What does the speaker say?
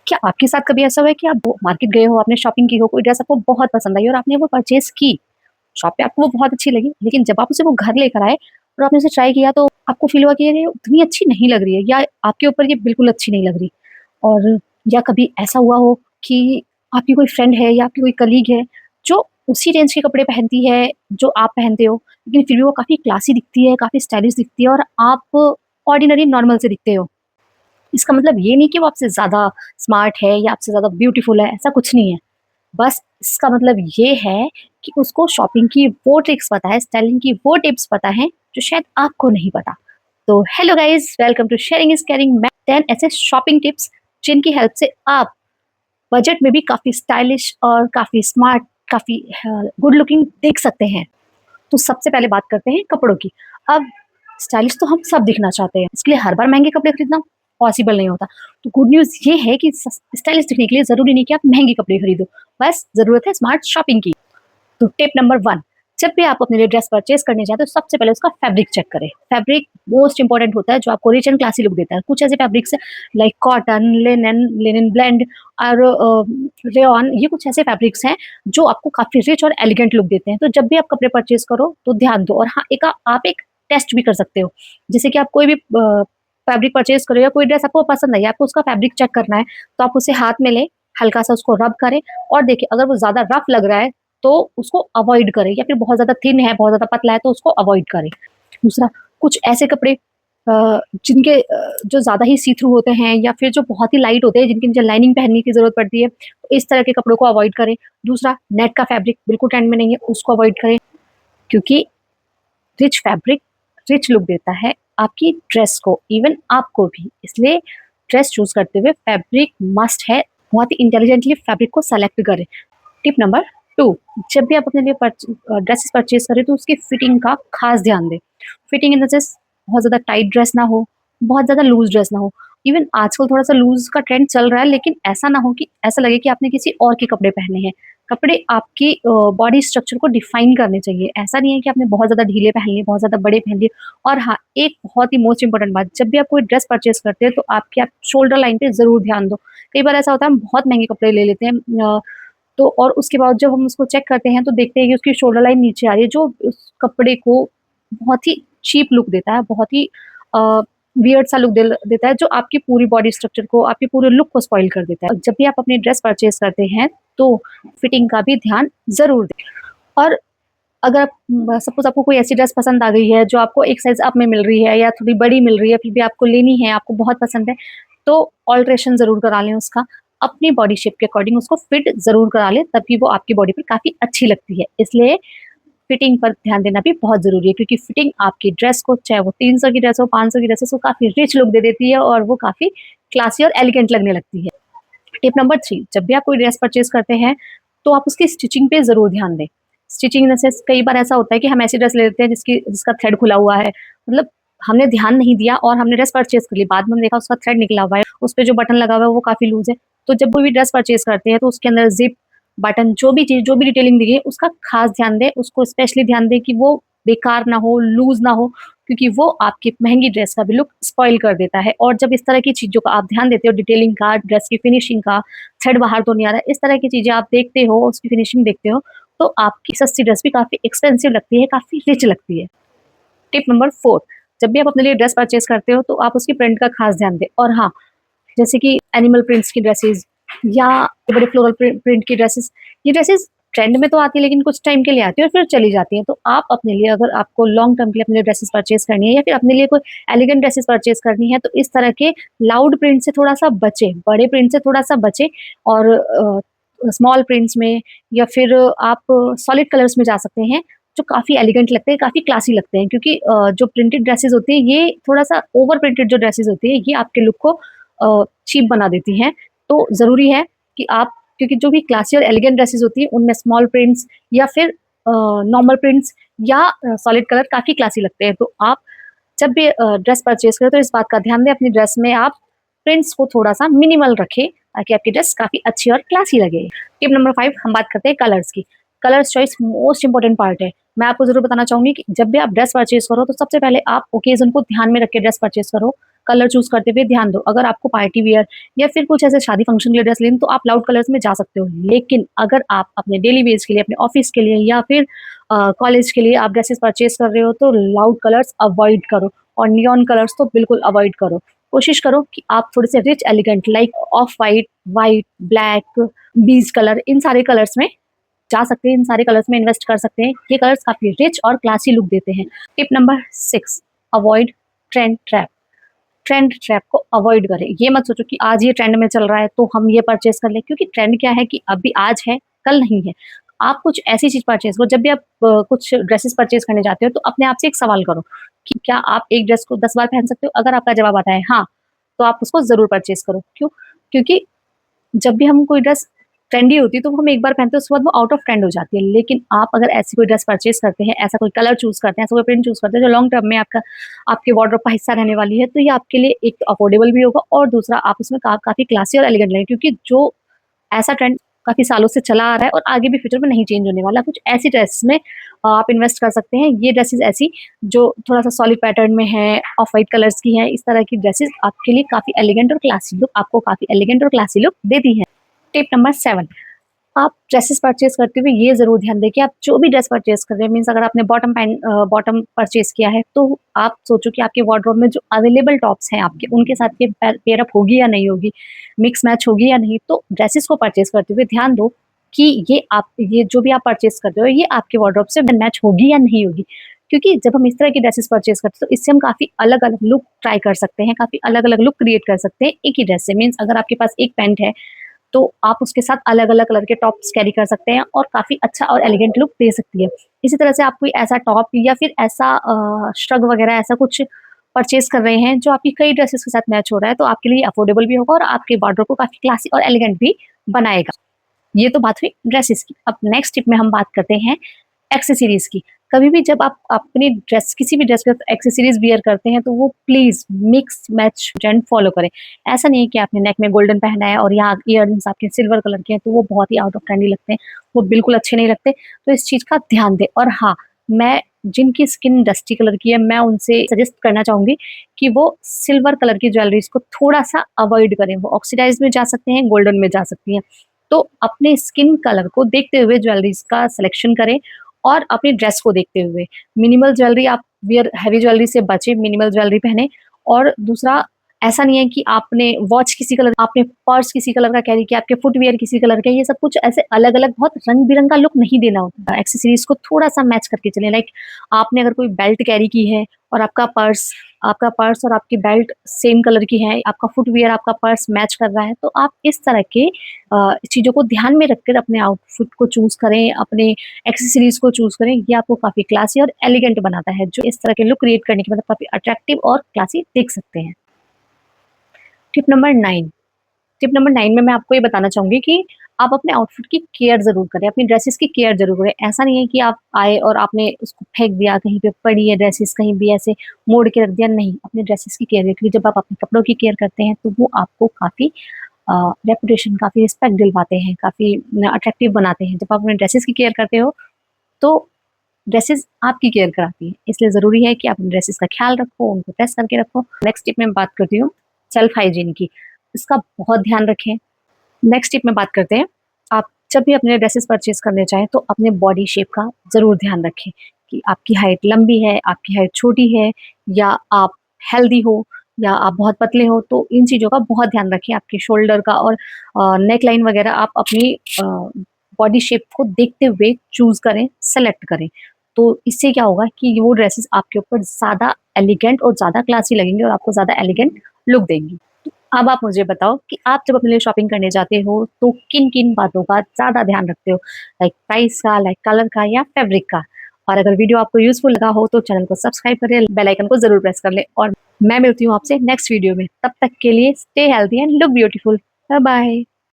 क्या आपके साथ कभी ऐसा हुआ है कि आप मार्केट गए हो, आपने शॉपिंग की हो, कोई ड्रेस आपको बहुत पसंद आई और आपने वो परचेज़ की, शॉप पे आपको वो बहुत अच्छी लगी, लेकिन जब आप उसे वो घर लेकर आए और आपने उसे ट्राई किया तो आपको फ़ील हुआ कि यार ये उतनी अच्छी नहीं लग रही है या आपके ऊपर ये बिल्कुल अच्छी नहीं लग रही। और या कभी ऐसा हुआ हो कि आपकी कोई फ्रेंड है या आपकी कोई कलीग है, जो उसी रेंज के कपड़े पहनती है, जो आप पहनते हो, लेकिन फिर भी वो काफ़ी क्लासी दिखती है, काफ़ी स्टाइलिश दिखती है और आप ऑर्डिनरी नॉर्मल से दिखते हो। इसका मतलब ये नहीं कि वो आपसे ज़्यादा स्मार्ट है या आपसे ज़्यादा ब्यूटीफुल है, ऐसा कुछ नहीं है। बस इसका मतलब ये है कि उसको शॉपिंग की वो ट्रिक्स पता है, स्टाइलिंग की वो टिप्स पता हैं, जो शायद आपको नहीं पता। तो hello guys, welcome to sharing is caring, मैं 10 ऐसे शॉपिंग टिप्स जिनकी हेल्प से आप बजट में भी काफ़ी स्टाइलिश और काफ़ी स्मार्ट, काफ़ी गुड लुकिंग दिख सकते हैं। तो सबसे पहले बात करते हैं कपड़ों की। अब स्टाइलिश तो हम सब दिखना चाहते हैं, इसके लिए हर बार महँगे कपड़े खरीदना पॉसिबल नहीं होता। तो गुड न्यूज़ ये है कि स्टाइलिश दिखने के लिए ज़रूरी नहीं कि आप महँगे कपड़े खरीदो, बस ज़रूरत है स्मार्ट शॉपिंग की। तो टिप नंबर 1, जब भी आप अपने लिए ड्रेस परचेज़ करने जाएँ तो सबसे पहले उसका फैब्रिक चेक करें। फैब्रिक मोस्ट इम्पोर्टेंट होता है जो आपको रिच एंड क्लासी लुक देता है। कुछ ऐसे फैब्रिक्स हैं like cotton, linen, linen blend और रेयॉन, ये कुछ ऐसे फैब्रिक्स हैं जो आपको काफ़ी रिच और एलिगेंट लुक देते हैं। तो जब भी आप कपड़े परचेज़ करो तो ध्यान दो। और हाँ, आप एक टेस्ट भी कर सकते हो। जैसे कि आप कोई भी फैब्रिक परचेज़ कर रहे हो या कोई ड्रेस आपको पसंद आई है, आपको उसका फैब्रिक चेक करना है, तो आप उसे हाथ में लें, हल्का-सा उसको रब करें और देखिए अगर वो ज़्यादा रफ लग रहा है तो उसको अवॉइड करें, या फिर बहुत ज़्यादा थिन है, बहुत ज़्यादा पतला है तो उसको अवॉइड करें। दूसरा, कुछ ऐसे कपड़े जिनके जो ज़्यादा ही सी थ्रू होते हैं या फिर जो बहुत ही लाइट होते हैं, जिनके नीचे लाइनिंग पहनने की ज़रूरत पड़ती है, तो इस तरह के कपड़ों को अवॉइड करें। दूसरा, नेट का फैब्रिक बिल्कुल ट्रेंड में नहीं है, उसको अवॉइड करें, क्योंकि रिच फैब्रिक रिच लुक देता है आपकी ड्रेस को, इवन आपको भी। इसलिए ड्रेस चूज़ करते हुए फैब्रिक मस्ट है, बहुत ही इंटेलिजेंटली फैब्रिक को सेलेक्ट करें। टिप नंबर 2, जब भी आप अपने लिए ड्रेसेस परचेज़ करें तो उसकी फिटिंग का खास ध्यान दें। फिटिंग इन द सेंस बहुत ज़्यादा टाइट ड्रेस ना हो, बहुत ज़्यादा लूज़ ड्रेस ना हो। इवन आजकल थोड़ा-सा लूज़ का ट्रेंड चल रहा है, लेकिन ऐसा ना हो कि ऐसा लगे कि आपने किसी और के कपड़े पहने हैं। कपड़े आपकी बॉडी स्ट्रक्चर को डिफाइन करने चाहिए। ऐसा नहीं है कि आपने बहुत ज़्यादा ढीले पहन लिए, बहुत ज़्यादा बड़े पहन लिए। और हाँ, एक बहुत ही मोस्ट इम्पोर्टेंट बात, जब भी आप कोई ड्रेस परचेज़ करते हैं तो आप शोल्डर लाइन पे ज़रूर ध्यान दो। कई बार ऐसा होता है हम बहुत महँगे कपड़े ले लेते हैं, तो और उसके बाद जब हम उसको चेक करते हैं तो देखते हैं कि उसकी शोल्डर लाइन नीचे आ रही है, जो उस कपड़े को बहुत ही चीप लुक देता है, बहुत ही अ, वियर्ड सा लुक देता है, जो आपकी पूरी बॉडी स्ट्रक्चर को, आपके पूरे लुक को स्पॉइल कर देता है। जब भी आप अपनी ड्रेस परचेज़ करते हैं, तो फिटिंग का भी ध्यान ज़रूर दें। और अगर सपोज़ आपको कोई ऐसी ड्रेस पसंद आ गई है, जो आपको एक साइज़ अप में मिल रही है या थोड़ी बड़ी मिल रही है, फिर भी आपको लेनी है, आपको बहुत पसंद है, तो ऑल्टरेशन ज़रूर करा लें उसका। अपनी बॉडी शेप के अकॉर्डिंग उसको फिट ज़रूर करा लें, तभी वो आपकी बॉडी पे काफ़ी अच्छी लगती है। इसलिए फिटिंग पर ध्यान देना भी बहुत ज़रूरी है, क्योंकि फिटिंग आपकी ड्रेस को, चाहे वो 300 की ड्रेस हो, 500 की ड्रेस हो, उसको काफ़ी रिच लुक दे देती है और वो काफ़ी क्लासी और एलिगेंट लगने लगती है। टिप नंबर 3, जब भी आप कोई ड्रेस परचेज़ करते हैं, तो आप उसकी स्टिचिंग पे ज़रूर ध्यान दें। स्टिचिंग इन द सेंस, कई बार ऐसा होता है कि हम ऐसी ड्रेस ले लेते हैं जिसका थ्रेड खुला हुआ है। मतलब हमने ध्यान नहीं दिया और हमने ड्रेस परचेज़ कर ली, बाद में हमने देखा उसका थ्रेड निकला हुआ है, उसपे जो बटन लगा हुआ है वो काफ़ी लूज़ है। तो जब कोई भी ड्रेस परचेज़ करते हैं तो उसके अंदर ज़िप, बटन, जो भी चीज़, जो भी डिटेलिंग दी है उसका खास ध्यान दें, उसको स्पेशली ध्यान दें कि वो बेकार ना हो, लूज़ ना हो, क्योंकि वो आपकी महँगी ड्रेस का भी लुक स्पॉइल कर देता है। और जब इस तरह की चीज़ों का आप ध्यान देते हो, डिटेलिंग का, ड्रेस की फिनिशिंग का, थ्रेड बाहर तो नहीं आ रहा है, इस तरह की चीज़ें आप देखते हो, उसकी फिनिशिंग देखते हो, तो आपकी सस्ती ड्रेस भी काफ़ी एक्सपेंसिव लगती है, काफ़ी रिच लगती है। टिप नंबर 4, जब भी आप अपने लिए ड्रेस परचेज़ करते हो तो आप उसकी प्रिंट का खास ध्यान दें। और हाँ, जैसे कि एनिमल प्रिंट्स की ड्रेसेस या बड़े फ्लोरल प्रिंट की ड्रेसेस, ये ड्रेसेस ट्रेंड में तो आती है लेकिन कुछ टाइम के लिए आती है और फिर चली जाती हैं। तो आप अपने लिए, अगर आपको लॉन्ग टर्म के लिए अपने लिए ड्रेसेस परचेज़ करनी है या फिर अपने लिए कोई एलिगेंट ड्रेसेस परचेज़ करनी है, तो इस तरह के लाउड प्रिंट से थोड़ा-सा बचें, बड़े प्रिंट से थोड़ा-सा बचें और स्मॉल प्रिंट्स में या फिर आप सॉलिड कलर्स में जा सकते हैं, जो काफ़ी एलिगेंट लगते हैं, काफ़ी क्लासी लगते हैं, क्योंकि जो प्रिंटेड ड्रेसेस होती हैं, ये थोड़ा-सा ओवर प्रिंटेड जो ड्रेसेस होती हैं, ये आपके लुक को चीप बना देती हैं। तो ज़रूरी है कि आप, क्योंकि जो भी क्लासी और एलिगेंट ड्रेसेस होती हैं, उनमें स्मॉल प्रिंट्स या फिर नॉर्मल प्रिंट्स या सॉलिड कलर काफ़ी क्लासी लगते हैं। तो आप जब भी ड्रेस परचेज़ करें तो इस बात का ध्यान दें, अपनी ड्रेस में आप प्रिंट्स को थोड़ा-सा मिनिमल रखें, ताकि आपकी ड्रेस काफ़ी अच्छी और क्लासी लगे। टिप नंबर 5, हम बात करते हैं कलर्स की। Colours choice most important part है। मैं आपको ज़रूर बताना चाहूँगी कि जब भी आप ड्रेस परचेज़ करो तो सबसे पहले आप ओकेज़न को ध्यान में रख के ड्रेस परचेज़ करो। कलर चूज़ करते हुए ध्यान दो। अगर आपको पार्टी वियर या फिर कुछ ऐसे शादी फंक्शन के लिए ड्रेस लेनी तो आप लाउट कलर्स में जा सकते हो। लेकिन अगर आप अपने डेली वेयर्स के लिए, अपने ऑफ़िस के लिए या फिर कॉलेज के लिए आप ड्रेसेस परचेज़ कर रहे हो तो लाउड कलर्स अवॉइड करो और नियॉन कलर्स तो बिल्कुल अवॉइड करो। कोशिश करो कि आप थोड़े से rich elegant like of white, black, बीज कलर इन सारे कलर्स में जा सकते हैं, इन सारे कलर्स में इन्वेस्ट कर सकते हैं। ये कलर्स काफ़ी रिच और क्लासी लुक देते हैं। Tip number 6 avoid trend trap. Trend trap को अवॉइड करें। ये मत सोचो कि आज ये ट्रेंड में चल रहा है तो हम ये परचेज़ कर लें क्योंकि ट्रेंड क्या है कि अभी आज है, कल नहीं है। आप कुछ ऐसी चीज़ परचेज़ करो जब भी आप कुछ ड्रेसेस परचेज़ करने जाते हो तो अपने आप से एक सवाल करो कि क्या आप एक ड्रेस को 10 बार पहन सकते हो? अगर आपका जवाब आता है हाँ, तो आप उसको ज़रूर परचेज़ करो। क्यों? क्योंकि जब भी हम कोई ड्रेस ट्रेंडी होती है तो वो हम एक बार पहनते हैं उसके बाद वो आउट ऑफ ट्रेंड हो जाती है। लेकिन आप अगर ऐसी कोई ड्रेस परचेज़ करते हैं, ऐसा कोई कलर चूज़ करते हैं, ऐसा कोई प्रिंट चूज़ करते हैं जो लॉन्ग टर्म में आपके वार्डरोब का हिस्सा रहने वाली है, तो ये आपके लिए एक तो अफोर्डेबल भी होगा और दूसरा आप उसमें काफ़ी क्लासी और एलिगेंट लगेंगे क्योंकि जो ऐसा ट्रेंड काफ़ी सालों से चला आ रहा है और आगे भी फ्यूचर में नहीं चेंज होने वाला। कुछ ऐसी ड्रेस में आप इन्वेस्ट कर सकते हैं। ये ड्रेसेस ऐसी जो थोड़ा-सा सॉलिड पैटर्न में है, ऑफ व्हाइट कलर्स की हैं, इस तरह की ड्रेसेस आपके लिए काफ़ी एलिगेंट और क्लासी लुक आपको काफ़ी एलिगेंट और क्लासी लुक देती हैं। टिप नंबर 7 आप ड्रेसेस परचेज़ करते हुए ये ज़रूर ध्यान दें कि आप जो भी ड्रेस परचेज़ कर रहे हैं मीन्स अगर आपने बॉटम परचेज़ किया है, तो आप सोचो कि आपके वार्डरोब में जो अवेलेबल टॉप्स हैं आपके, उनके साथ ये पेयर अप होगी या नहीं होगी, मिक्स मैच होगी या नहीं। तो ड्रेसेस को परचेज़ करते हुए ध्यान दो कि ये जो भी आप परचेज़ कर रहे हो, ये आपके वार्डरोब से मैच होगी या नहीं होगी। क्योंकि जब हम इस तरह की ड्रेसेस परचेज़ करते हैं, तो इससे हम काफ़ी अलग-अलग लुक ट्राई कर सकते हैं, काफ़ी अलग-अलग लुक क्रिएट कर सकते हैं एक ही ड्रेस से। मीन्स अगर आपके पास एक पैंट है तो आप उसके साथ अलग-अलग कलर के टॉप्स कैरी कर सकते हैं और काफ़ी अच्छा और एलिगेंट लुक दे सकती है। इसी तरह से आप कोई ऐसा टॉप या फिर ऐसा श्रग वगैरह ऐसा कुछ परचेज़ कर रहे हैं जो आपकी कई ड्रेसेस के साथ मैच हो रहा है, तो आपके लिए अफोर्डेबल भी होगा और आपके वार्डरोब को काफ़ी क्लासी और एलिगेंट भी बनाएगा। ये तो बात हुई ड्रेसेस की। अब नेक्स्ट टिप में हम बात करते हैं एक्सेसरीज़ की। कभी भी जब आप अपनी ड्रेस किसी भी ड्रेस पे एक्सेसरीज़ वियर करते हैं, तो वो please mix match trend follow करें। ऐसा नहीं है कि आपने नेक में गोल्डन पहना है और यहाँ इयररिंग्स आपके सिल्वर कलर के हैं, तो वो बहुत ही आउट ऑफ ट्रेंडी लगते हैं, वो बिल्कुल अच्छे नहीं लगते। तो इस चीज़ का ध्यान दें और हाँ, मैं जिनकी स्किन डस्टी कलर की है, मैं उनसे सजेस्ट करना चाहूँगी कि वो सिल्वर कलर की ज्वेलरीज़ को थोड़ा-सा अवॉइड करें। वो ऑक्सीडाइज़ में जा सकते हैं, गोल्डन में जा सकती हैं। तो अपने स्किन कलर को देखते हुए ज्वेलरीज़ का सिलेक्शन करें और अपनी ड्रेस को देखते हुए। मिनिमल ज्वेलरी आप वियर हेवी ज्वेलरी से बचें, मिनिमल ज्वेलरी पहनें और दूसरा ऐसा नहीं है कि आपने पर्स किसी कलर का कैरी किया, आपके फुटवियर किसी कलर के, ये सब कुछ ऐसे अलग-अलग बहुत रंग-बिरंगा लुक नहीं देना होता है। एक्सेसरीज़ को थोड़ा-सा मैच करके चलें लाइक आपने अगर कोई बेल्ट कैरी की है और आपका पर्स और आपकी बेल्ट सेम कलर की है, आपका फुटवियर, आपका पर्स मैच कर रहा है, तो आप इस तरह के चीज़ों को ध्यान में रखकर अपने आउटफिट को चूज़ करें, अपने एक्सेसरीज़ को चूज़ करें। ये आपको काफ़ी क्लासी और एलिगेंट बनाता है, जो इस तरह के लुक क्रिएट करने के मतलब काफ़ी अट्रैक्टिव और क्लासी दिख सकते हैं। टिप नंबर 9 टिप नंबर 9 में मैं आपको ये बताना चाहूँगी कि आप अपने आउटफिट की केयर ज़रूर करें, अपनी ड्रेसेस की केयर ज़रूर करें। ऐसा नहीं है कि आप आए और आपने उसको फेंक दिया, कहीं पे पड़ी है ड्रेसेस, कहीं भी ऐसे मोड़ के रख दिया, नहीं। अपने ड्रेसेस की केयर क्योंकि जब आप अपने कपड़ों की केयर करते हैं, तो वो आपको काफ़ी रेपुटेशन, काफ़ी रिस्पेक्ट दिलवाते हैं, काफ़ी अट्रैक्टिव बनाते हैं। जब आप अपने ड्रेसेस की केयर करते हो, तो ड्रेसेस आपकी केयर कराती हैं। इसलिए ज़रूरी है कि आप ड्रेसेस का ख़्याल रखो, उनको प्रेस करके रखो। नेक्स्ट टिप में बात करती हूँ सेल्फ हाइजीन की। इसका बहुत ध्यान रखें। नेक्स्ट टिप में बात करते हैं, आप जब भी अपने ड्रेसेस परचेज़ करने जाएँ तो अपने बॉडी शेप का ज़रूर ध्यान रखें कि आपकी हाइट लंबी है, आपकी हाइट छोटी है या आप हेल्दी हो या आप बहुत पतले हो, तो इन चीज़ों का बहुत ध्यान रखें। आपके शोल्डर का और नेक लाइन वगैरह आप अपनी बॉडी शेप को देखते हुए चूज़ करें, सेलेक्ट करें। तो इससे क्या होगा कि वो ड्रेसेस आपके ऊपर ज़्यादा एलिगेंट और ज़्यादा क्लासी लगेंगे और आपको ज़्यादा एलिगेंट लुक देंगी। अब आप मुझे बताओ कि आप जब अपने लिए शॉपिंग करने जाते हो, तो किन-किन बातों का ज़्यादा ध्यान रखते हो? लाइक प्राइस का, लाइक कलर का या फैब्रिक का? और अगर वीडियो आपको यूज़फुल लगा हो, तो चैनल को सब्सक्राइब करें, बेल आइकन को ज़रूर प्रेस कर लें और मैं मिलती हूँ आपसे नेक्स्ट वीडियो में। तब तक के लिए stay healthy and look beautiful. Bye-bye.